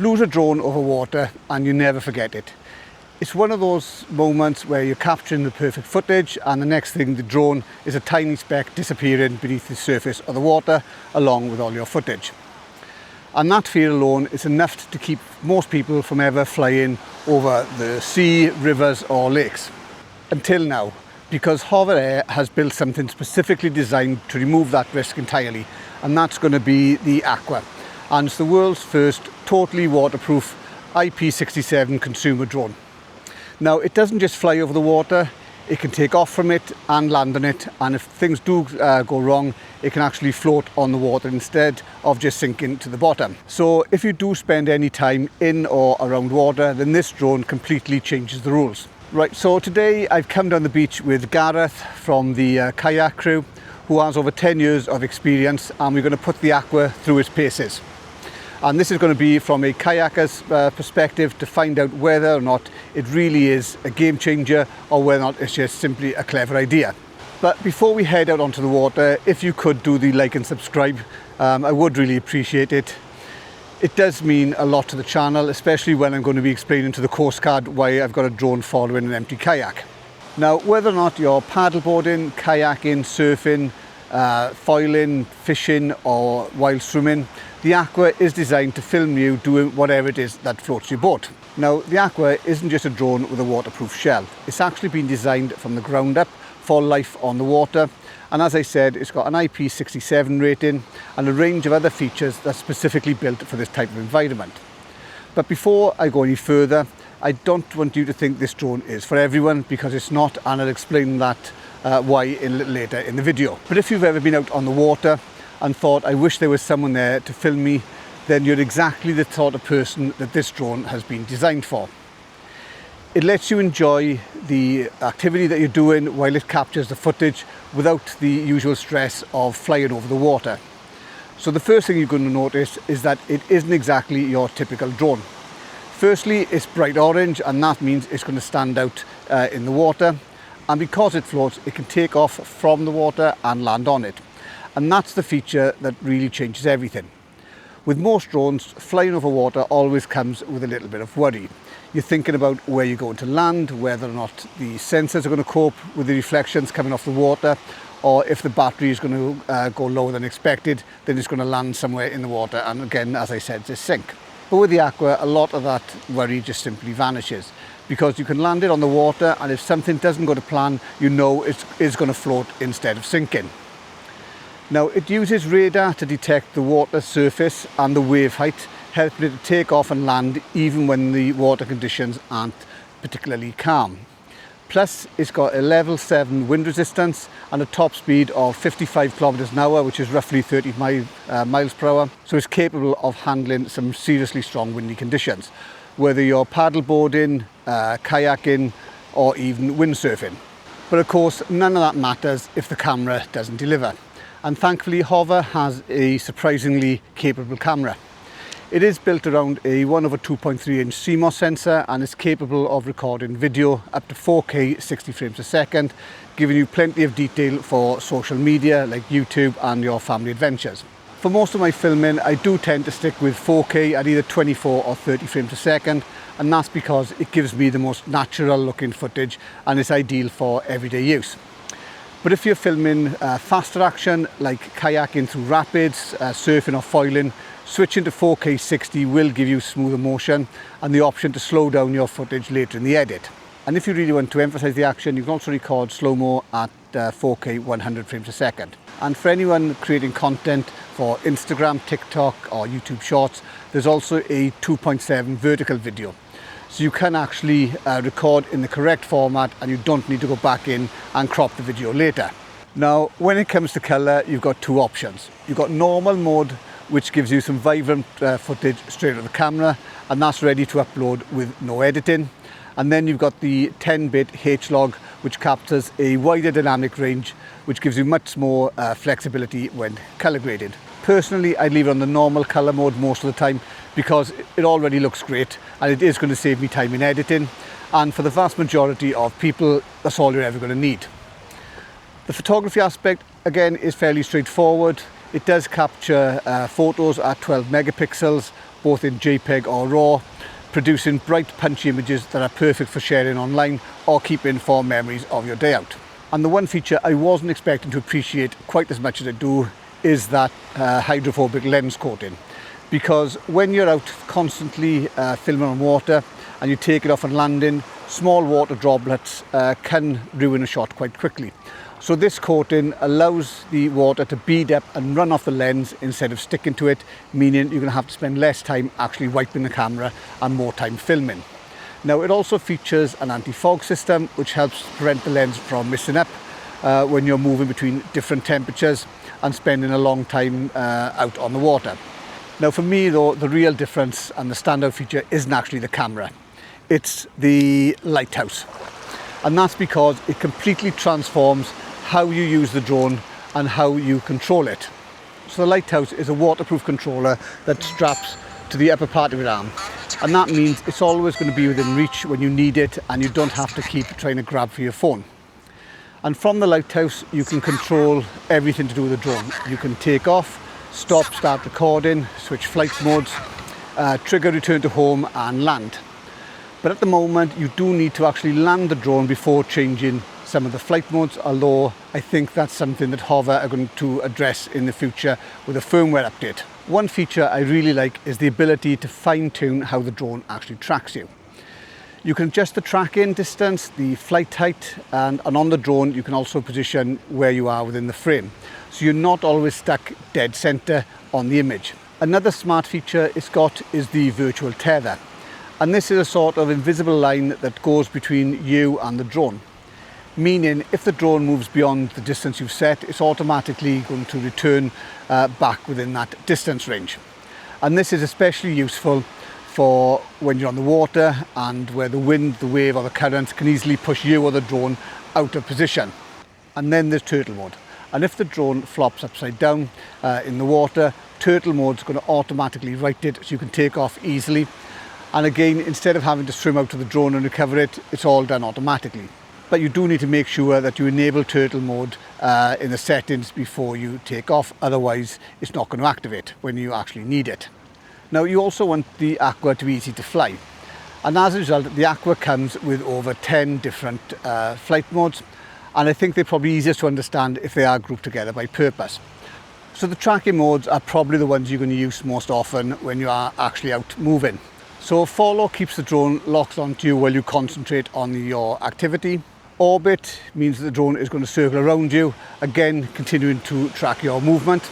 Lose a drone over water and you never forget it. It's one of those moments where you're capturing the perfect footage and the next thing, the drone is a tiny speck disappearing beneath the surface of the water along with all your footage. And that fear alone is enough to keep most people from ever flying over the sea, rivers or lakes. Until now, because HoverAir has built something specifically designed to remove that risk entirely, and that's going to be the Aqua. And it's the world's first totally waterproof IP67 consumer drone. Now, it doesn't just fly over the water, it can take off from it and land on it, and if things do go wrong, it can actually float on the water instead of just sinking to the bottom. So if you do spend any time in or around water, then this drone completely changes the rules. Right, so today I've come down the beach with Gareth from the kayak crew, who has over 10 years of experience, and we're going to put the Aqua through its paces. And this is going to be from a kayaker's perspective to find out whether or not it really is a game changer or whether or not it's just simply a clever idea. But before we head out onto the water, if you could do the like and subscribe, I would really appreciate it. It does mean a lot to the channel, especially when I'm going to be explaining to the Coast Guard why I've got a drone following an empty kayak. Now, whether or not you're paddleboarding, kayaking, surfing, foiling, fishing or while swimming, the Aqua is designed to film you doing whatever it is that floats your boat. Now, the Aqua isn't just a drone with a waterproof shell. It's actually been designed from the ground up for life on the water. And as I said, it's got an IP67 rating and a range of other features that's specifically built for this type of environment. But before I go any further, I don't want you to think this drone is for everyone, because it's not, and I'll explain that why a little later in the video. But if you've ever been out on the water and thought, I wish there was someone there to film me, then you're exactly the sort of person that this drone has been designed for. It lets you enjoy the activity that you're doing while it captures the footage without the usual stress of flying over the water. So the first thing you're going to notice is that it isn't exactly your typical drone. Firstly, it's bright orange, and that means it's going to stand out in the water. And because it floats, it can take off from the water and land on it. And that's the feature that really changes everything. With most drones, flying over water always comes with a little bit of worry. You're thinking about where you're going to land, whether or not the sensors are going to cope with the reflections coming off the water, or if the battery is going to go lower than expected, then it's going to land somewhere in the water and again, as I said, just sink. But with the Aqua, a lot of that worry just simply vanishes, because you can land it on the water, and if something doesn't go to plan, you know it is going to float instead of sinking. Now, it uses radar to detect the water surface and the wave height, helping it to take off and land even when the water conditions aren't particularly calm. Plus, it's got a level 7 wind resistance and a top speed of 55 kilometers an hour, which is roughly 30 miles per hour. So it's capable of handling some seriously strong windy conditions, whether you're paddleboarding, kayaking or even windsurfing. But of course, none of that matters if the camera doesn't deliver. And thankfully, Hover has a surprisingly capable camera. It is built around a 1/2.3-inch CMOS sensor, and is capable of recording video up to 4K 60 frames a second, giving you plenty of detail for social media like YouTube and your family adventures. For most of my filming, I do tend to stick with 4K at either 24 or 30 frames a second, and that's because it gives me the most natural looking footage and is ideal for everyday use. But if you're filming faster action like kayaking through rapids, surfing or foiling, switching to 4K 60 will give you smoother motion and the option to slow down your footage later in the edit. And if you really want to emphasize the action, you can also record slow-mo at 4K 100 frames a second. And for anyone creating content for Instagram, TikTok or YouTube Shorts, there's also a 2.7 vertical video. So you can actually record in the correct format, and you don't need to go back in and crop the video later. Now, when it comes to color, you've got two options. You've got normal mode, which gives you some vibrant footage straight to the camera, and that's ready to upload with no editing. And then you've got the 10-bit H-log, which captures a wider dynamic range, which gives you much more flexibility when color graded. Personally, I leave it on the normal color mode most of the time, because it already looks great and it is going to save me time in editing, and for the vast majority of people, that's all you're ever going to need. The photography aspect again is fairly straightforward. It does capture photos at 12 megapixels, both in JPEG or RAW, producing bright punchy images that are perfect for sharing online or keeping for memories of your day out. And the one feature I wasn't expecting to appreciate quite as much as I do is that hydrophobic lens coating. Because when you're out constantly filming on water and you take it off on landing, small water droplets can ruin a shot quite quickly. So this coating allows the water to bead up and run off the lens instead of sticking to it, meaning you're going to have to spend less time actually wiping the camera and more time filming. Now it also features an anti-fog system which helps prevent the lens from missing up when you're moving between different temperatures and spending a long time out on the water. Now for me though, the real difference and the standout feature isn't actually the camera, it's the Lighthouse. And that's because it completely transforms how you use the drone and how you control it. So the Lighthouse is a waterproof controller that straps to the upper part of your arm. And that means it's always going to be within reach when you need it and you don't have to keep trying to grab for your phone. And from the Lighthouse, you can control everything to do with the drone. You can take off, stop, start recording, switch flight modes, trigger return to home and land. But at the moment, you do need to actually land the drone before changing some of the flight modes, although I think that's something that Hover are going to address in the future with a firmware update. One feature I really like is the ability to fine-tune how the drone actually tracks you. You can adjust the tracking distance, the flight height, and on the drone you can also position where you are within the frame. So you're not always stuck dead center on the image. Another smart feature it's got is the virtual tether. And this is a sort of invisible line that goes between you and the drone. Meaning if the drone moves beyond the distance you've set, it's automatically going to return back within that distance range. And this is especially useful for when you're on the water and where the wind, the wave or the current can easily push you or the drone out of position. And then there's turtle mode. And if the drone flops upside down in the water, turtle mode is going to automatically right it so you can take off easily. And again, instead of having to swim out to the drone and recover it, it's all done automatically. But you do need to make sure that you enable turtle mode in the settings before you take off, otherwise it's not going to activate when you actually need it. Now you also want the Aqua to be easy to fly, and as a result the Aqua comes with over 10 different flight modes, and I think they're probably easiest to understand if they are grouped together by purpose. So the tracking modes are probably the ones you're going to use most often when you are actually out moving. So follow keeps the drone locked onto you while you concentrate on your activity. Orbit means that the drone is going to circle around you, again continuing to track your movement.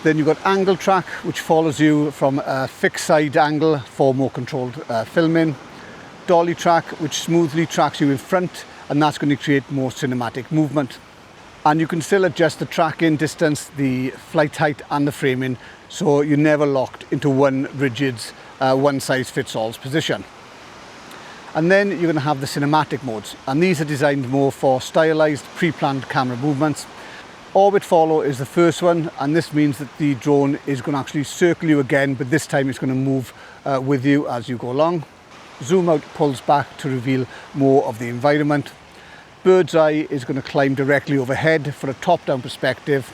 Then you've got angle track, which follows you from a fixed side angle for more controlled filming. Dolly track, which smoothly tracks you in front, and that's going to create more cinematic movement. And you can still adjust the tracking distance, the flight height and the framing, so you're never locked into one rigid one size fits all position. And then you're going to have the cinematic modes, and these are designed more for stylized pre-planned camera movements. Orbit follow is the first one, and this means that the drone is going to actually circle you again, but this time it's going to move with you as you go along. Zoom out pulls back to reveal more of the environment. Bird's eye is going to climb directly overhead for a top-down perspective.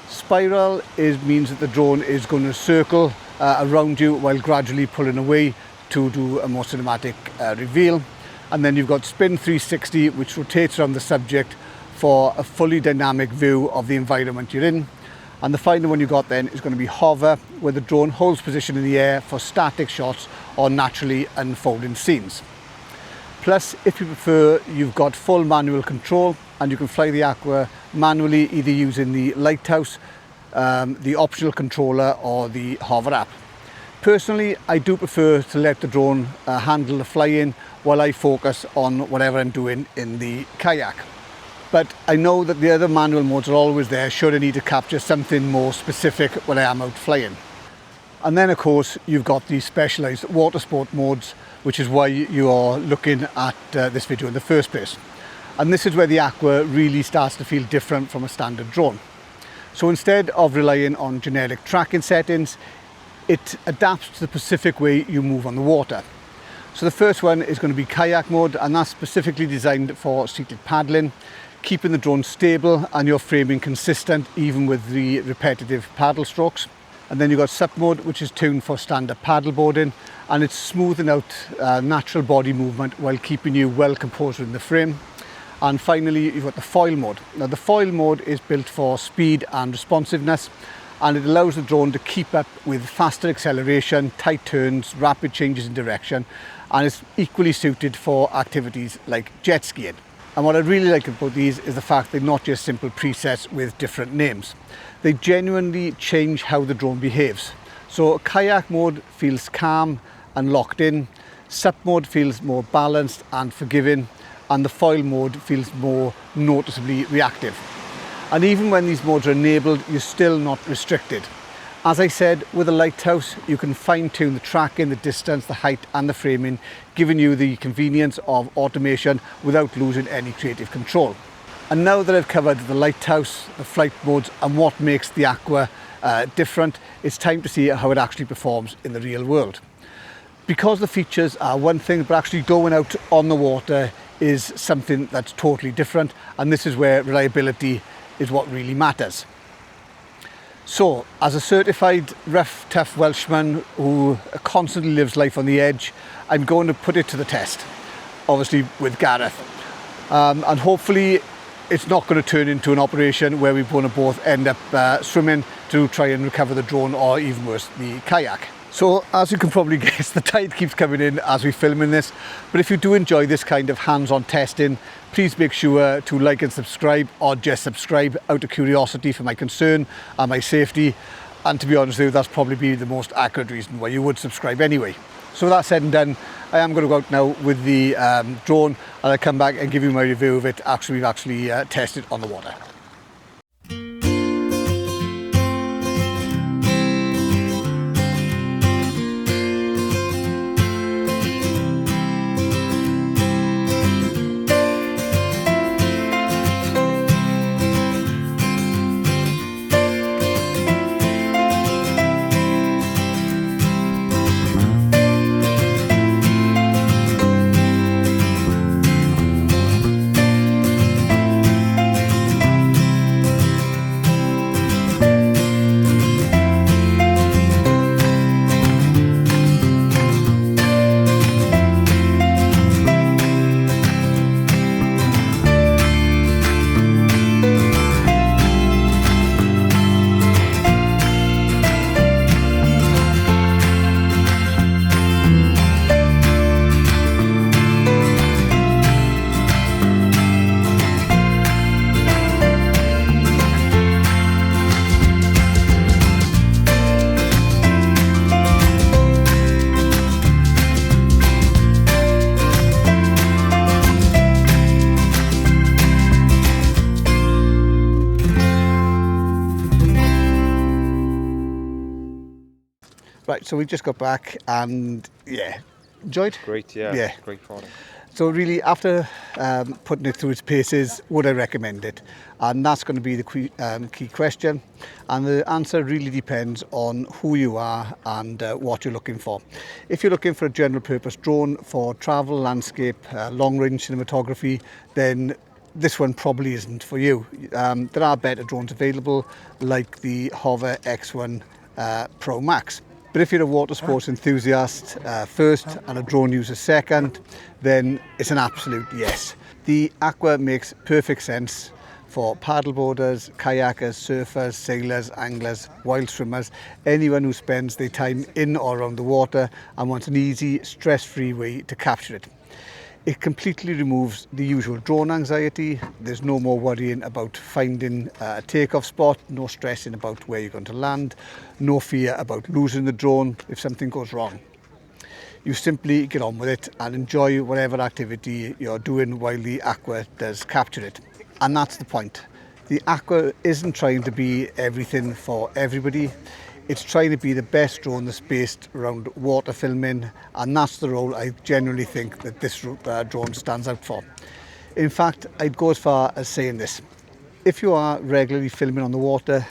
Spiral means that the drone is going to circle around you while gradually pulling away to do a more cinematic reveal. And then you've got Spin 360, which rotates around the subject for a fully dynamic view of the environment you're in. And the final one you got then is going to be Hover, where the drone holds position in the air for static shots or naturally unfolding scenes. Plus, if you prefer, you've got full manual control, and you can fly the Aqua manually either using the Lighthouse, the optional controller or the Hover app. Personally, I do prefer to let the drone handle the flying while I focus on whatever I'm doing in the kayak. But I know that the other manual modes are always there should I need to capture something more specific when I am out flying. And then of course you've got the specialised water sport modes, which is why you are looking at this video in the first place. And this is where the Aqua really starts to feel different from a standard drone. So instead of relying on generic tracking settings, it adapts to the specific way you move on the water. So the first one is going to be kayak mode, and that's specifically designed for seated paddling. keeping the drone stable and your framing consistent even with the repetitive paddle strokes. And then you've got SUP mode, which is tuned for standard paddle boarding, and it's smoothing out natural body movement while keeping you well composed in the frame. And finally, you've got the foil mode. Now the foil mode is built for speed and responsiveness, and it allows the drone to keep up with faster acceleration, tight turns, rapid changes in direction, and it's equally suited for activities like jet skiing. And what I really like about these is the fact they're not just simple presets with different names. They genuinely change how the drone behaves. So kayak mode feels calm and locked in, SUP mode feels more balanced and forgiving, and the foil mode feels more noticeably reactive. And even when these modes are enabled, you're still not restricted. As I said, with a Lighthouse, you can fine-tune the tracking, the distance, the height and the framing, giving you the convenience of automation without losing any creative control. And now that I've covered the Lighthouse, the flight modes and what makes the Aqua different, it's time to see how it actually performs in the real world. Because the features are one thing, but actually going out on the water is something that's totally different, and this is where reliability is what really matters. So, as a certified rough, tough Welshman who constantly lives life on the edge, I'm going to put it to the test, obviously with Gareth. And hopefully it's not going to turn into an operation where we're going to both end up swimming to try and recover the drone, or even worse, the kayak. So as you can probably guess, the tide keeps coming in as we're filming this, but if you do enjoy this kind of hands-on testing, please make sure to like and subscribe, or just subscribe out of curiosity for my concern and my safety. And to be honest with you, that's probably be the most accurate reason why you would subscribe anyway. So with that said and done, I am going to go out now with the drone, and I'll come back and give you my review of it after we've actually tested on the water. Right, so we just got back and yeah, enjoyed? Great, yeah. Great product. So really, after putting it through its paces, would I recommend it? And that's going to be the key question. And the answer really depends on who you are and what you're looking for. If you're looking for a general purpose drone for travel, landscape, long range cinematography, then this one probably isn't for you. There are better drones available, like the HoverAir AQUA Pro Max. But if you're a water sports enthusiast first and a drone user second, then it's an absolute yes. The Aqua makes perfect sense for paddleboarders, kayakers, surfers, sailors, anglers, wild swimmers, anyone who spends their time in or around the water and wants an easy, stress-free way to capture it. It completely removes the usual drone anxiety. There's no more worrying about finding a takeoff spot, no stressing about where you're going to land, no fear about losing the drone if something goes wrong. You simply get on with it and enjoy whatever activity you're doing while the Aqua does capture it. And that's the point. The Aqua isn't trying to be everything for everybody. It's trying to be the best drone that's based around water filming, and that's the role I generally think that this drone stands out for. In fact, I'd go as far as saying this. If you are regularly filming on the water,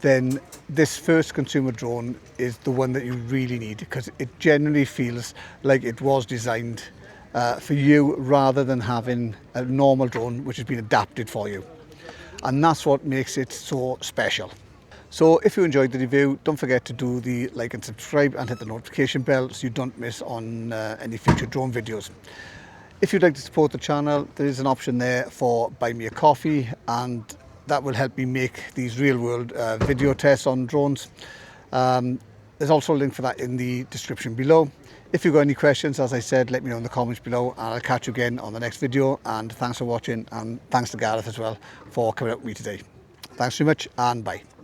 then this first consumer drone is the one that you really need, because it generally feels like it was designed for you rather than having a normal drone which has been adapted for you. And that's what makes it so special. So if you enjoyed the review, don't forget to do the like and subscribe and hit the notification bell so you don't miss on any future drone videos. If you'd like to support the channel, there is an option there for buy me a coffee, and that will help me make these real world video tests on drones. There's also a link for that in the description below. If you've got any questions, as I said, let me know in the comments below, and I'll catch you again on the next video. And thanks for watching, and thanks to Gareth as well for coming up with me today. Thanks very much, and bye.